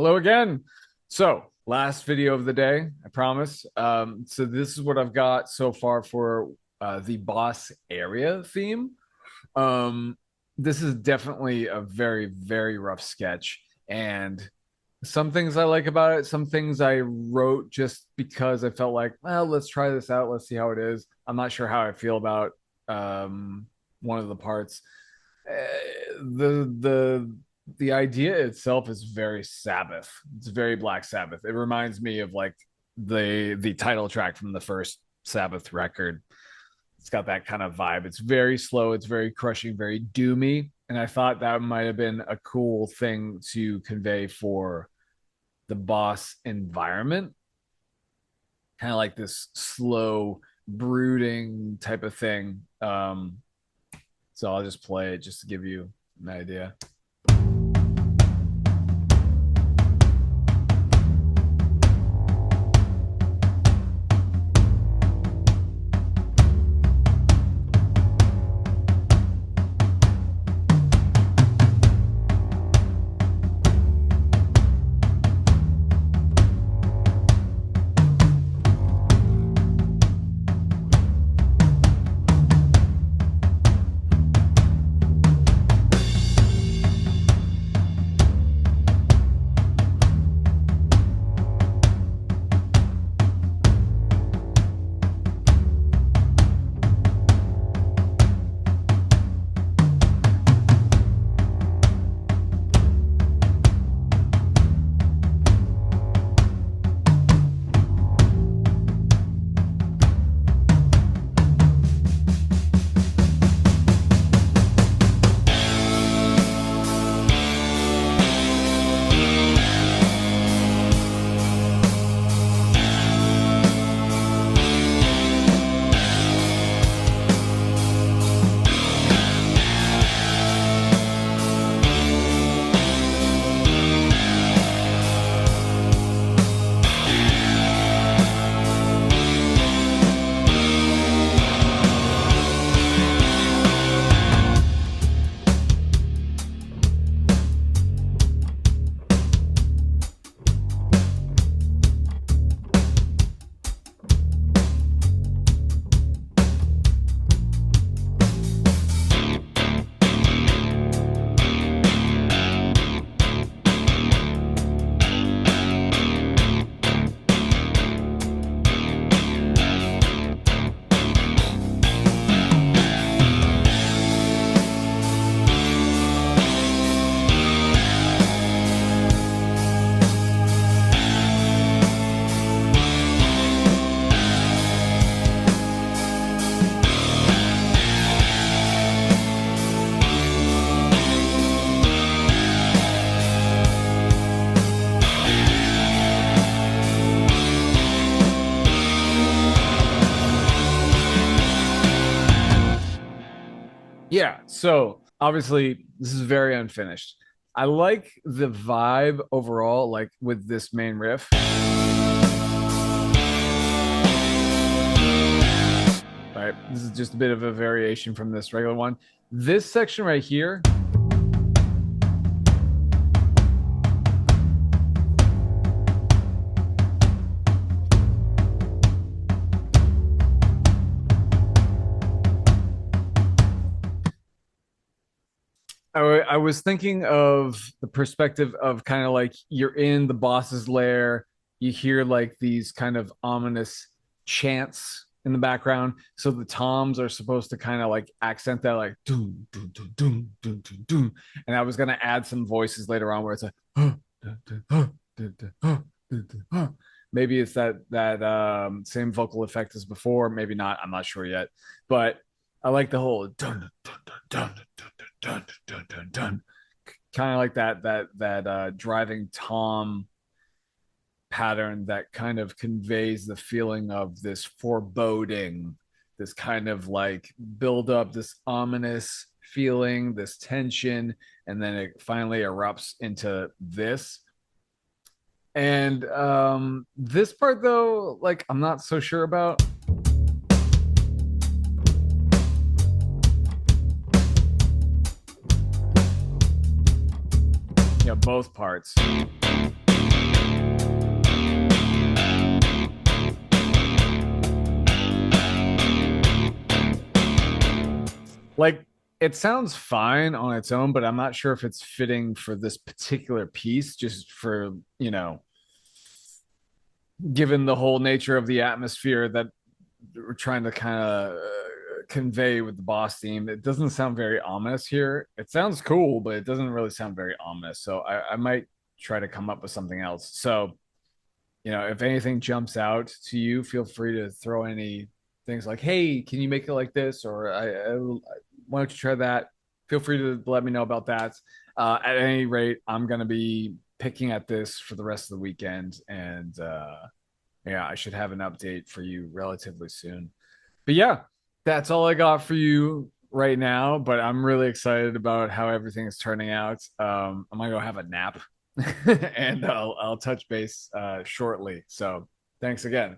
Hello again. So, last video of the day, I promise. So this is what I've got so far for the boss area theme. Um, this is definitely a very, very rough sketch, and some things I like about it, some things I wrote just because I felt like, well, let's try this out, let's see how it is. I'm not sure how I feel about one of the parts. The idea itself is very Sabbath. It's very Black Sabbath. It reminds me of like the title track from the first Sabbath record. It's got that kind of vibe. It's very slow, it's very crushing, very doomy. And I thought that might have been a cool thing to convey for the boss environment. Kind of like this slow, brooding type of thing. So I'll just play it just to give you an idea. Yeah, so obviously this is very unfinished. I like the vibe overall, like with this main riff. Right, this is just a bit of a variation from this regular one. This section right here. I was thinking of the perspective of kind of like you're in the boss's lair, you hear like these kind of ominous chants in the background. So the toms are supposed to kind of like accent that, like doom, doom, doom, doom, doom, doom, doom. And I was gonna add some voices later on where it's like maybe it's that same vocal effect as before, maybe not. I'm not sure yet, but I like the whole dun dun dun dun dun dun dun dun, kind of like that driving tom pattern that kind of conveys the feeling of this foreboding, this kind of like build up, this ominous feeling, this tension, and then it finally erupts into this. And this part though, like I'm not so sure about. Yeah, both parts. like it sounds fine on its own, but I'm not sure if it's fitting for this particular piece, just for, given the whole nature of the atmosphere that we're trying to kind of convey with the boss theme. It doesn't sound very ominous here. It sounds cool, but it doesn't really sound very ominous. So I might try to come up with something else. So, if anything jumps out to you, feel free to throw any things like, hey, can you make it like this? Or why don't you try that? Feel free to let me know about that. At any rate, I'm going to be picking at this for the rest of the weekend. And yeah, I should have an update for you relatively soon. But yeah, that's all I got for you right now. But I'm really excited about how everything is turning out. I'm gonna go have a nap, and I'll touch base shortly. So thanks again.